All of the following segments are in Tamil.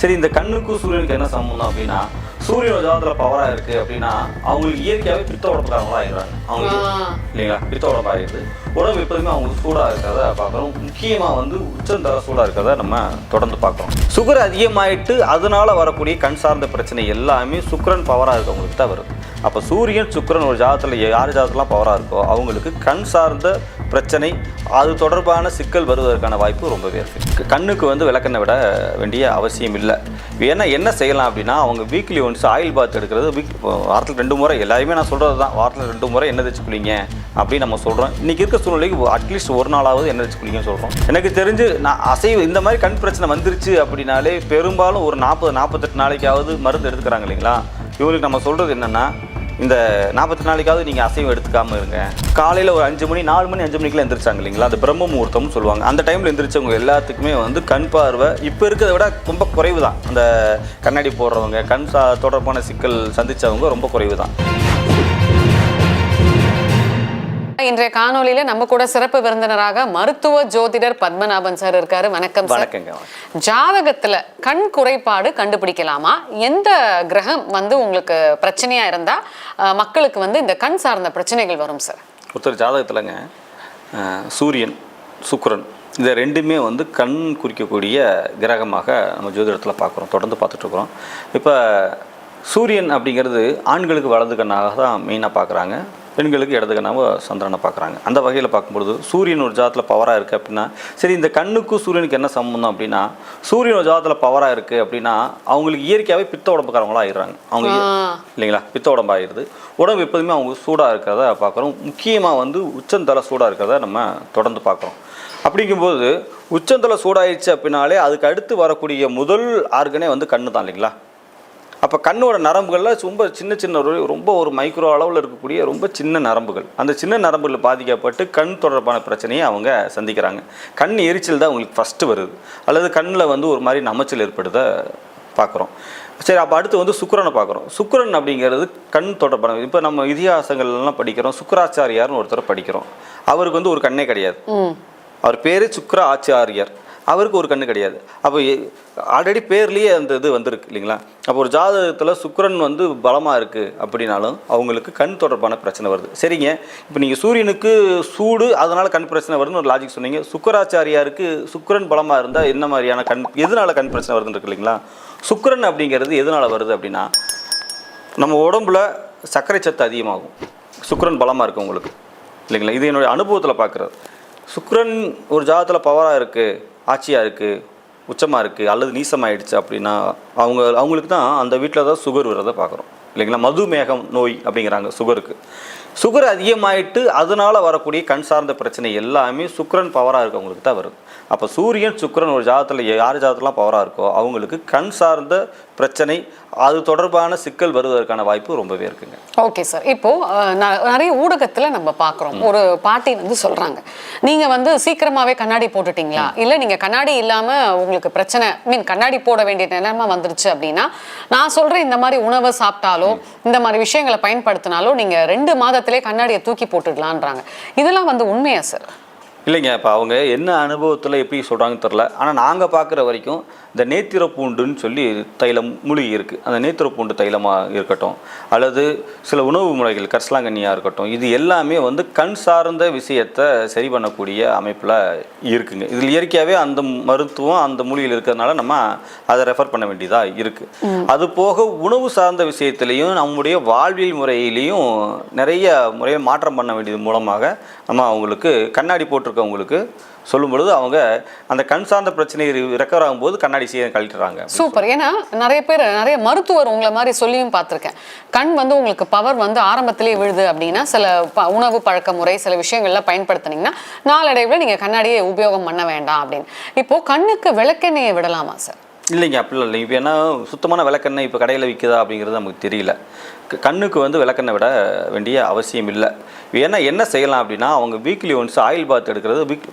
சரி, இந்த கண்ணுக்கும் சூரியனுக்கு என்ன சம்பந்தம் அப்படின்னா, சூரியன் ஜாதகத்தில் பவராக இருக்குது அப்படின்னா அவங்களுக்கு இயற்கையாகவே பித்த உடம்புக்காரங்களா ஆயிடுறாங்க. அவங்களுக்கு இல்லைங்களா, பித்த உடம்பு ஆகிடுது. உடம்பு எப்போதுமே அவங்களுக்கு சூடாக இருக்கிறத பார்க்குறோம். முக்கியமாக வந்து உச்சந்தர சூடாக இருக்கிறத நம்ம தொடர்ந்து பார்க்குறோம். சுகர் அதிகமாகிட்டு அதனால வரக்கூடிய கண் சார்ந்த பிரச்சனை எல்லாமே சுக்கிரன் பவராக இருக்கவங்களுக்கு தான் வருது. அப்போ சூரியன் சுக்கிரன் ஒரு ஜாதகத்தில் யார் ஜாதகத்துலாம் பவராக இருக்கோ அவங்களுக்கு கண் சார்ந்த பிரச்சனை, அது தொடர்பான சிக்கல் வருவதற்கான வாய்ப்பு ரொம்பவே இருக்குது. கண்ணுக்கு வந்து விளக்கெண்ணெய் விட வேண்டிய அவசியம் இல்லை. ஏன்னா என்ன செய்யலாம் அப்படின்னா, அவங்க வீக்லி ஒன்ஸ் ஆயில் பாத் எடுக்கிறது, வாரத்தில் 2 முறை, எல்லாருமே நான் சொல்கிறது தான், வாரத்தில் 2 முறை எண்ணெய் தேய்ச்சி குளிங்க அப்படின்னு நம்ம சொல்கிறோம். இன்றைக்கி இருக்க சூழ்நிலைக்கு அட்லீஸ்ட் ஒரு நாளாவது எண்ணெய் தேய்ச்சி குளிங்கன்னு சொல்கிறோம். எனக்கு தெரிஞ்சு நான் அசைவு இந்த மாதிரி கண் பிரச்சனை வந்துருச்சு அப்படின்னாலே பெரும்பாலும் ஒரு 40-48 நாளைக்காவது மருந்து எடுத்துக்கிறாங்க இல்லைங்களா. இவங்களுக்கு நம்ம சொல்கிறது என்னென்னா, இந்த 48 நாளைக்காவது நீங்கள் அசைவம் எடுத்துக்காமல் இருங்க. காலையில் ஒரு 5 மணி 4 மணி 5 மணிக்கெலாம் எந்திரிச்சாங்க இல்லைங்களா, அந்த பிரம்ம முகூர்த்தம்னு சொல்லுவாங்க. அந்த டைமில் எந்திரிச்சவங்க எல்லாத்துக்குமே வந்து கண் பார்வை இப்போ இருக்கிறத விட ரொம்ப குறைவு தான். அந்த கண்ணாடி போடுறவங்க, கண் தொடர்பான சிக்கல் சந்தித்தவங்க ரொம்ப குறைவு தான். இன்றைய காணொலியில நம்ம கூட சிறப்பு விருந்தினராக மருத்துவ ஜோதிடர் பத்மநாபன் சார் இருக்காரு. வணக்கம் சார். வணக்கங்க. ஜாதகத்துல கண் குறைபாடு கண்டுபிடிக்கலாமா? எந்த கிரகம் வந்து உங்களுக்கு பிரச்சனையா இருந்தா மக்களுக்கு வந்து இந்த கண் சார்ந்த பிரச்சனைகள் வரும் சார்? ஒருத்தர் ஜாதகத்துலங்க சூரியன் சுக்கிரன் இந்த ரெண்டுமே வந்து கண் குறிக்கக்கூடிய கிரகமாக நம்ம ஜோதிடத்தில் பார்க்குறோம், தொடர்ந்து பார்த்துட்ருக்குறோம். இப்போ சூரியன் அப்படிங்கிறது ஆண்களுக்கு வலது கண்ணாக தான் மெயினாக பார்க்குறாங்க, பெண்களுக்கு இடது கண்ணாக சந்திரனை பார்க்குறாங்க. அந்த வகையில் பார்க்கும்பொழுது சூரியன் ஒரு ஜாதத்தில் பவராக இருக்குது அப்படின்னா, சரி, இந்த கண்ணுக்கும் சூரியனுக்கு என்ன சம்பந்தம் அப்படின்னா, சூரியன் ஒரு ஜாதத்தில் பவராக இருக்குது அப்படின்னா அவங்களுக்கு இயற்கையாகவே பித்த உடம்புக்காரங்களா ஆயிடுறாங்க. அவங்க இல்லைங்களா, பித்த உடம்பு ஆகிடுது. உடம்பு எப்போதுமே அவங்க சூடாக இருக்கிறத பார்க்குறோம். முக்கியமாக வந்து உச்சந்தலை சூடாக இருக்கிறத நம்ம தொடர்ந்து பார்க்குறோம். அப்படிங்கும்போது உச்சந்தலை சூடாயிடுச்சு அப்படின்னாலே அதுக்கு அடுத்து வரக்கூடிய முதல் ஆர்கனே வந்து கண்ணு தான் இல்லைங்களா. அப்போ கண்ணோட நரம்புகளில் ரொம்ப சின்ன ரொம்ப ஒரு மைக்ரோ அளவில் இருக்கக்கூடிய ரொம்ப சின்ன நரம்புகள், அந்த சின்ன நரம்புகளில் பாதிக்கப்பட்டு கண் தொடர்பான பிரச்சனையை அவங்க சந்திக்கிறாங்க. கண் எரிச்சல் தான் அவங்களுக்கு ஃபஸ்ட்டு வருது, அல்லது கண்ணில் வந்து ஒரு மாதிரி நமைச்சல் ஏற்படுத பார்க்குறோம். சரி, அப்போ அடுத்து வந்து சுக்கிரனை பார்க்குறோம். சுக்கிரன் அப்படிங்கிறது கண் தொடர்பான, இப்போ நம்ம இதிகாசங்கள்லாம் படிக்கிறோம், சுக்கராச்சாரியார்னு ஒருத்தர் படிக்கிறோம். அவருக்கு வந்து ஒரு கண்ணே கிடையாது. அவர் பேர் சுக்கிர ஆச்சாரியர். அவருக்கு ஒரு கண்ணு கிடையாது. அப்போ ஆல்ரெடி பேர்லேயே அந்த இது வந்திருக்கு இல்லைங்களா. அப்போ ஒரு ஜாதகத்தில் சுக்கிரன் வந்து பலமாக இருக்குது அப்படின்னாலும் அவங்களுக்கு கண் தொடர்பான பிரச்சனை வருது. சரிங்க, இப்போ நீங்கள் சூரியனுக்கு சூடு அதனால் கண் பிரச்சனை வருதுன்னு ஒரு லாஜிக் சொன்னீங்க. சுக்கராச்சாரியாருக்கு சுக்கிரன் பலமாக இருந்தால் என்ன மாதிரியான எதனால் கண் பிரச்சனை வருதுன்னு இருக்கு இல்லைங்களா. சுக்கிரன் அப்படிங்கிறது எதனால் வருது அப்படின்னா, நம்ம உடம்புல சர்க்கரை சத்து அதிகமாகும் சுக்கிரன் பலமாக இருக்குது உங்களுக்கு இல்லைங்களா. இது என்னுடைய அனுபவத்தில் பார்க்குறது. சுக்கிரன் ஒரு ஜாதகத்தில் பவராக இருக்குது, ஆட்சியாக இருக்குது, உச்சமாக இருக்குது, அல்லது நீசமாகிடுச்சு அப்படின்னா அவங்களுக்கு தான் அந்த வீட்டில் தான் சுகர் வரதை பார்க்குறோம் இல்லைங்களா. மதுமேகம் நோய் அப்படிங்கிறாங்க சுகருக்கு. சுகர் அதிகமாகிட்டு அதனால் வரக்கூடிய கண் சார்ந்த பிரச்சனை எல்லாமே சுக்கிரன் பவராக இருக்கவங்களுக்கு தான் வருது. அப்போ சூரியன் சுக்கிரன் ஒரு ஜாதகத்தில் யார் ஜாதகத்துலாம் பவராக இருக்கோ அவங்களுக்கு கண் சார்ந்த பிரச்சனை, அது தொடர்பான சிக்கல் வருவதற்கான வாய்ப்பு ரொம்பவே இருக்குங்க. Okay sir. இப்போ நிறைய ஊடகத்தில் நம்ம பார்க்குறோம், ஒரு பாட்டி வந்து சொல்கிறாங்க, நீங்கள் வந்து சீக்கிரமாகவே கண்ணாடி போட்டுட்டீங்களா, இல்லை நீங்கள் கண்ணாடி இல்லாமல் உங்களுக்கு பிரச்சனை கண்ணாடி போட வேண்டிய நிலைமை வந்துருச்சு அப்படின்னா, நான் சொல்கிறேன் இந்த மாதிரி உணவை சாப்பிட்டாலோ இந்த மாதிரி விஷயங்களை பயன்படுத்தினாலோ நீங்கள் 2 மாதத்திலே கண்ணாடியை தூக்கி போட்டுடலான்றாங்க. இதெல்லாம் வந்து உண்மையா சார்? இல்லைங்க, இப்போ அவங்க என்ன அனுபவத்தில் எப்படி சொல்கிறாங்கன்னு தெரில. ஆனால் நாங்கள் பார்க்குற வரைக்கும் இந்த நேத்திர பூண்டுன்னு சொல்லி தைலம் மூலிகை இருக்குது. அந்த நேத்திர பூண்டு தைலமாக இருக்கட்டும், அல்லது சில உணவு முறைகள் கரிசலாங்கண்ணியாக இருக்கட்டும், இது எல்லாமே வந்து கண் சார்ந்த விஷயத்தை சரி பண்ணக்கூடிய அமைப்பில் இருக்குங்க. இதில் இயற்கையாகவே அந்த மருத்துவம் அந்த மூலிகையில் இருக்கிறதுனால நம்ம அதை ரெஃபர் பண்ண வேண்டியதாக இருக்குது. அது போக உணவு சார்ந்த விஷயத்துலேயும் நம்முடைய வாழ்வியல் முறையிலையும் நிறைய முறையை மாற்றம் பண்ண வேண்டியது மூலமாக நம்ம அவங்களுக்கு கண்ணாடி போட்டிருக்கவங்களுக்கு சொல்லும் பொழுது அவங்க அந்த கண் சார்ந்த பிரச்சனை ரெக்கவர் ஆகும்போது கண்ணாடி செய்ய கழிட்டுறாங்க. சூப்பர். ஏன்னா நிறைய மருத்துவர் உங்களை மாதிரி சொல்லியும் பார்த்துருக்கேன். கண் வந்து உங்களுக்கு பவர் வந்து ஆரம்பத்திலேயே விழுது அப்படின்னா சில உணவு பழக்க முறை சில விஷயங்கள்ல பயன்படுத்தினீங்கன்னா நாளடைவில் நீங்கள் கண்ணாடியை உபயோகம் பண்ண வேண்டாம் அப்படின்னு. இப்போ கண்ணுக்கு விளக்கெண்ணெயை விடலாமா சார்? இல்லைங்க, அப்படிலாம் இல்லை. இப்போ ஏன்னா சுத்தமான விளக்கெண்ணெய் இப்போ கடையில் விற்குதா அப்படிங்கிறது நமக்கு தெரியல. கண்ணுக்கு வந்து விளக்கெண்ணெய் விட வேண்டிய அவசியம் இல்லை. ஏன்னா என்ன செய்யலாம் அப்படின்னா, அவங்க வீக்லி ஒன்ஸ் ஆயில் பாத் எடுக்கிறது,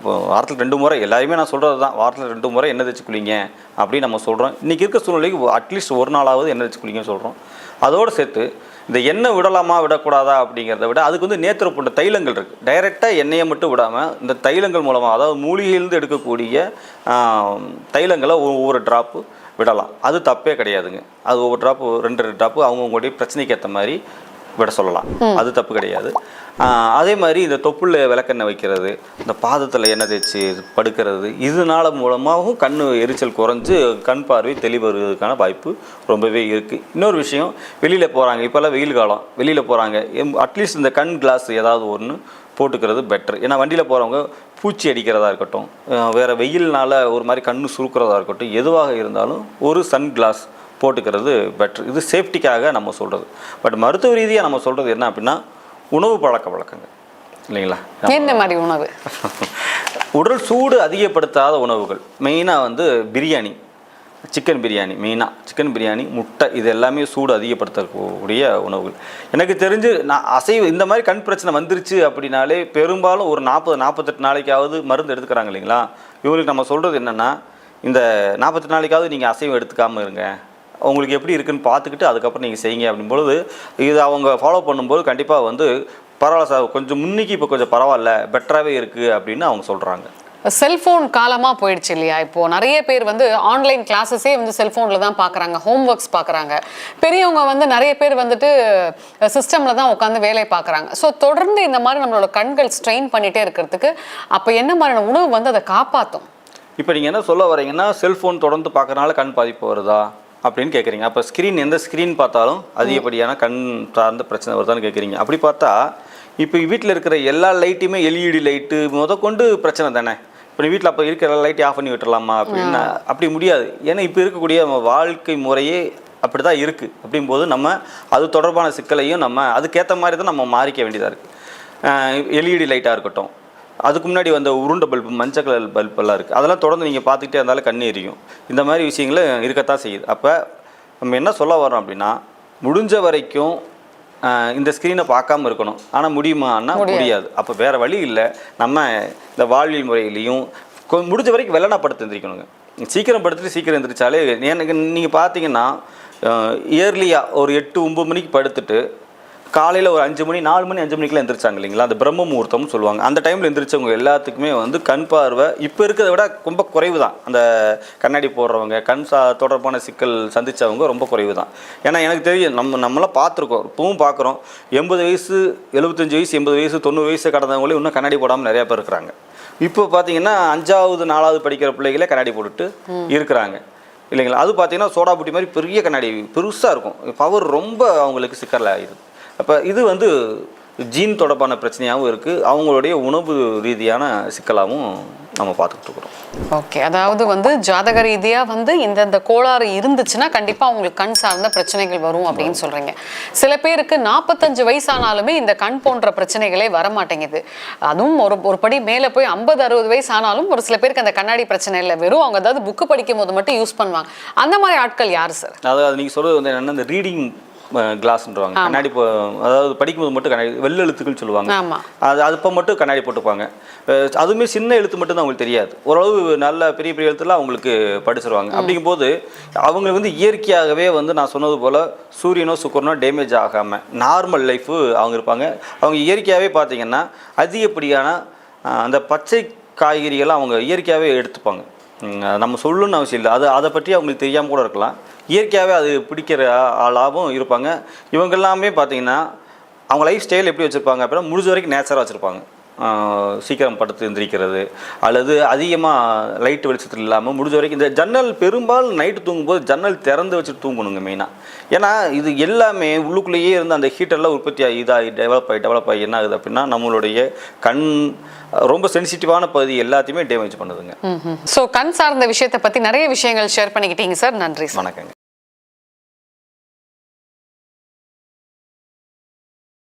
வாரத்தில் 2 முறை, எல்லாருமே நான் சொல்கிறது தான், வாரத்தில் 2 முறை எண்ணெய் தேய்ச்சி குளிங்க அப்படின்னு நம்ம சொல்கிறோம். இன்றைக்கி இருக்க சூழ்நிலைக்கு அட்லீஸ்ட் ஒரு நாளாவது எண்ணெய் தேய்ச்சி குளிங்கன்னு சொல்கிறோம். அதோடு சேர்த்து இந்த எண்ணெய் விடலாமா விடக்கூடாதா அப்படிங்கிறத விட அதுக்கு வந்து நேத்திர பூண்டு தைலங்கள் இருக்குது. டைரெக்டாக எண்ணெயை மட்டும் விடாமல் இந்த தைலங்கள் மூலமாக, அதாவது மூலிகையிலிருந்து எடுக்கக்கூடிய தைலங்களை ஒவ்வொரு ட்ராப்பு விடலாம். அது தப்பே கிடையாதுங்க. அது ஒவ்வொரு ட்ராப்பு 2 ட்ராப்பு அவங்கவுங்களுடைய பிரச்சனைக்கு ஏற்ற மாதிரி விட சொல்லலாம். அது தப்பு கிடையாது. அதே மாதிரி இந்த தொப்புள்ள விளக்கெண்ணெய் வைக்கிறது, இந்த பாதத்தில் எண்ணெய் தேய்ச்சி படுக்கிறது, இதனால மூலமாகவும் கண் எரிச்சல் குறைஞ்சு கண் பார்வை தெளிவு வருவதற்கான வாய்ப்பு ரொம்பவே இருக்குது. இன்னொரு விஷயம், வெளியில் போகிறாங்க, இப்போல்லாம் வெயில் காலம், வெளியில் போகிறாங்க, அட்லீஸ்ட் இந்த கண் கிளாஸ் ஏதாவது ஒன்று போட்டுக்கிறது பெட்டர். ஏன்னா வண்டியில் போகிறவங்க பூச்சி அடிக்கிறதா இருக்கட்டும், வேறு வெயில்னால் ஒரு மாதிரி கண் சுருக்கிறதா இருக்கட்டும், எதுவாக இருந்தாலும் ஒரு சன் கிளாஸ் போட்டுக்கிறது பெட்ரு. இது சேஃப்டிக்காக நம்ம சொல்கிறது. பட் மருத்துவ ரீதியாக நம்ம சொல்கிறது என்ன அப்படின்னா, உணவு பழக்க வழக்கங்கள் இல்லைங்களா? என்ன மாதிரி உணவு? உடல் சூடு அதிகப்படுத்தாத உணவுகள், மெயினாக வந்து பிரியாணி, சிக்கன் பிரியாணி, மெயினாக சிக்கன் பிரியாணி, முட்டை, இது எல்லாமே சூடு அதிகப்படுத்தக்கூடிய உணவுகள். எனக்கு தெரிஞ்சு நான் அசைவு இந்த மாதிரி கண் பிரச்சனை வந்துருச்சு அப்படின்னாலே பெரும்பாலும் ஒரு 40-48 நாளைக்காவது மருந்து எடுத்துக்கிறாங்க இல்லைங்களா? இவங்களுக்கு நம்ம சொல்கிறது என்னென்னா, இந்த 48 நாளைக்காவது நீங்கள் அசைவம் எடுத்துக்காமல் இருங்க, உங்களுக்கு எப்படி இருக்குன்னு பார்த்துக்கிட்டு அதுக்கப்புறம் நீங்கள் செய்யுங்க அப்படின்பொழுது இது அவங்க ஃபாலோ பண்ணும்போது கண்டிப்பாக வந்து பரவாயில்ல சார், கொஞ்சம் முன்னிக்கு இப்போ கொஞ்சம் பரவாயில்ல, பெட்டராகவே இருக்குது அப்படின்னு அவங்க சொல்கிறாங்க. செல்ஃபோன் காலமாக போயிடுச்சு இல்லையா? இப்போது நிறைய பேர் வந்து ஆன்லைன் கிளாஸஸே வந்து செல்ஃபோனில் தான் பார்க்குறாங்க, ஹோம் ஒர்க்ஸ் பார்க்குறாங்க. பெரியவங்க வந்து நிறைய பேர் வந்துட்டு சிஸ்டமில் தான் உட்காந்து வேலை பார்க்குறாங்க. ஸோ தொடர்ந்து இந்த மாதிரி நம்மளோட கண்கள் ஸ்ட்ரெயின் பண்ணிகிட்டே இருக்கிறதுக்கு அப்போ என்ன மாதிரியான உணவு வந்து அதை காப்பாற்றும்? இப்போ நீங்கள் என்ன சொல்ல வரீங்கன்னா, செல்ஃபோன் தொடர்ந்து பார்க்குறனால கண் பாதிப்பு வருதா அப்படின்னு கேட்குறீங்க. அப்போ ஸ்க்ரீன், எந்த ஸ்க்ரீன் பார்த்தாலும் அதிகப்படியான கண் சார்ந்த பிரச்சனை வருதான்னு கேட்குறீங்க. அப்படி பார்த்தா இப்போ வீட்டில் இருக்கிற எல்லா லைட்டுமே LED லைட்டு முதற்கொண்டு பிரச்சனை தானே. இப்போ வீட்டில் அப்போ இருக்கிற எல்லா லைட்டையும் ஆஃப் பண்ணி விட்டுறலாமா அப்படின்னா அப்படி முடியாது. ஏன்னா இப்போ இருக்கக்கூடிய வாழ்க்கை முறையே அப்படி தான் இருக்குது. அப்படிங்கும்போது நம்ம அது தொடர்பான சிக்கலையும் நம்ம அதுக்கேற்ற மாதிரி தான் நம்ம மாறிக்க வேண்டியதாக இருக்குது. LED லைட்டாக இருக்கட்டும், அதுக்கு முன்னாடி வந்த உருண்டை பல்பு, மஞ்சள் கலர் பல்பெல்லாம் இருக்குது, அதெல்லாம் தொடர்ந்து நீங்கள் பார்த்துக்கிட்டே இருந்தாலும் கண் எரியும். இந்த மாதிரி விஷயங்களும் இருக்கத்தான் செய்யுது. அப்போ நம்ம என்ன சொல்ல வரோம் அப்படின்னா, முடிஞ்ச வரைக்கும் இந்த ஸ்க்ரீனை பார்க்காம இருக்கணும். ஆனால் முடியுமான்னா முடியாது. அப்போ வேறு வழி இல்லை. நம்ம இந்த வாழ்வியல் முறையிலையும் முடிஞ்ச வரைக்கும் வெள்ளனா படுத்து எந்திரிக்கணுங்க. சீக்கிரம் படுத்துட்டு சீக்கிரம் எந்திரிச்சாலே எனக்கு நீங்கள் பார்த்தீங்கன்னா இயர்லியாக ஒரு 8-9 மணிக்கு படுத்துட்டு காலையில் ஒரு 5 மணி 4 மணி 5 மணிக்கெலாம் எந்திரிச்சாங்க இல்லைங்களா? அந்த பிரம்ம முகூர்த்தம்னு சொல்லுவாங்க. அந்த டைமில் எந்திரிச்சவங்க எல்லாத்துக்குமே வந்து கண் பார்வை இப்போ இருக்கிறத விட ரொம்ப குறைவு தான். அந்த கண்ணாடி போடுறவங்க, கண் தொடர்பான சிக்கல் சந்தித்தவங்க ரொம்ப குறைவு தான். ஏன்னா எனக்கு தெரியும், நம்மளாம் பார்த்துருக்கோம், இப்பவும் பார்க்குறோம். 80 வயசு 75 வயசு 80 வயசு 90 வயசு கடந்தவங்களே இன்னும் கண்ணாடி போடாமல் நிறையா பேர் இருக்கிறாங்க. இப்போ பார்த்தீங்கன்னா 5வது 4வது படிக்கிற பிள்ளைகளே கண்ணாடி போட்டுட்டு இருக்கிறாங்க இல்லைங்களா? அது பார்த்தீங்கன்னா சோடா புட்டி மாதிரி பெரிய கண்ணாடி பெருசாக இருக்கும். பவர் ரொம்ப அவங்களுக்கு சிக்கல் ஆகிடுது. அப்போ இது வந்து ஜீன் தொடர்பான பிரச்சனையாகவும் இருக்குது, அவங்களுடைய உணவு ரீதியான சிக்கலாகவும் நம்ம பார்த்துக்கிட்டு இருக்கிறோம். ஓகே, அதாவது வந்து ஜாதக ரீதியாக வந்து இந்த கோளாறு இருந்துச்சுன்னா கண்டிப்பாக அவங்களுக்கு கண் சார்ந்த பிரச்சனைகள் வரும் அப்படின்னு சொல்கிறீங்க. சில பேருக்கு 45 வயசானாலுமே இந்த கண் போன்ற பிரச்சனைகளே வரமாட்டேங்குது. அதுவும் ஒரு படி மேலே போய் 50-60 வயசு ஆனாலும் ஒரு சில பேருக்கு அந்த கண்ணாடி பிரச்சனை இல்லை, வெறும் அவங்க அதாவது புக்கு படிக்கும் போது மட்டும் யூஸ் பண்ணுவாங்க. அந்த மாதிரி ஆட்கள் யார் சார்? அதாவது நீங்கள் சொல்கிறது வந்து என்னென்னா, இந்த ரீடிங் கிளாஸ்ன்றவாங்க, கண்ணாடி அதாவது படிக்கும்போது மட்டும் கண்ணாடி, வெள்ளை எழுத்துக்கள் சொல்லுவாங்க, அது அப்போ மட்டும் கண்ணாடி போட்டுப்பாங்க. அதுவுமே சின்ன எழுத்து மட்டும் தான் அவங்களுக்கு தெரியாது, ஓரளவு நல்ல பெரிய பெரிய எழுத்துலாம் அவங்களுக்கு படிச்சிருவாங்க. அப்படிங்கும்போது அவங்க வந்து இயற்கையாகவே வந்து நான் சொன்னது போல் சூரியனோ சுக்கரனோ டேமேஜ் ஆகாமல் நார்மல் லைஃபு அவங்க இருப்பாங்க. அவங்க இயற்கையாகவே பார்த்திங்கன்னா அதிகப்படியான அந்த பச்சை காய்கறிகள்லாம் அவங்க இயற்கையாகவே எடுத்துப்பாங்க. நம்ம சொல்லணும்னு அவசியம் இல்லை, அதை பற்றி அவங்களுக்கு தெரியாமல் கூட இருக்கலாம். இயற்கையாகவே அது பிடிக்கிற ஆளாகவும் இருப்பாங்க. இவங்க எல்லாமே பார்த்திங்கன்னா அவங்க லைஃப் ஸ்டைல் எப்படி வச்சுருப்பாங்க அப்படின்னா, முடிஞ்ச வரைக்கும் நேச்சராக வச்சுருப்பாங்க. சீக்கிரம் படுத்து எந்திரிக்கிறது, அல்லது அதிகமாக லைட்டு வெளிச்சத்தில் இல்லாமல் முடிஞ்ச வரைக்கும் இந்த ஜன்னல், பெரும்பாலும் நைட்டு தூங்கும்போது ஜன்னல் திறந்து வச்சுட்டு தூங்கணுங்க மெயினாக. ஏன்னா இது எல்லாமே உள்ளுக்குள்ளேயே இருந்து அந்த ஹீட்டெல்லாம் உற்பத்தி ஆகி இதாகி டெவலப் ஆகி என்ன ஆகுது அப்படின்னா, நம்மளுடைய கண் ரொம்ப சென்சிட்டிவான பகுதி எல்லாத்தையுமே டேமேஜ் பண்ணுதுங்க. ஸோ கண் சார்ந்த விஷயத்தை பற்றி நிறைய விஷயங்கள் ஷேர் பண்ணிக்கிட்டீங்க சார், நன்றி. வணக்கங்க.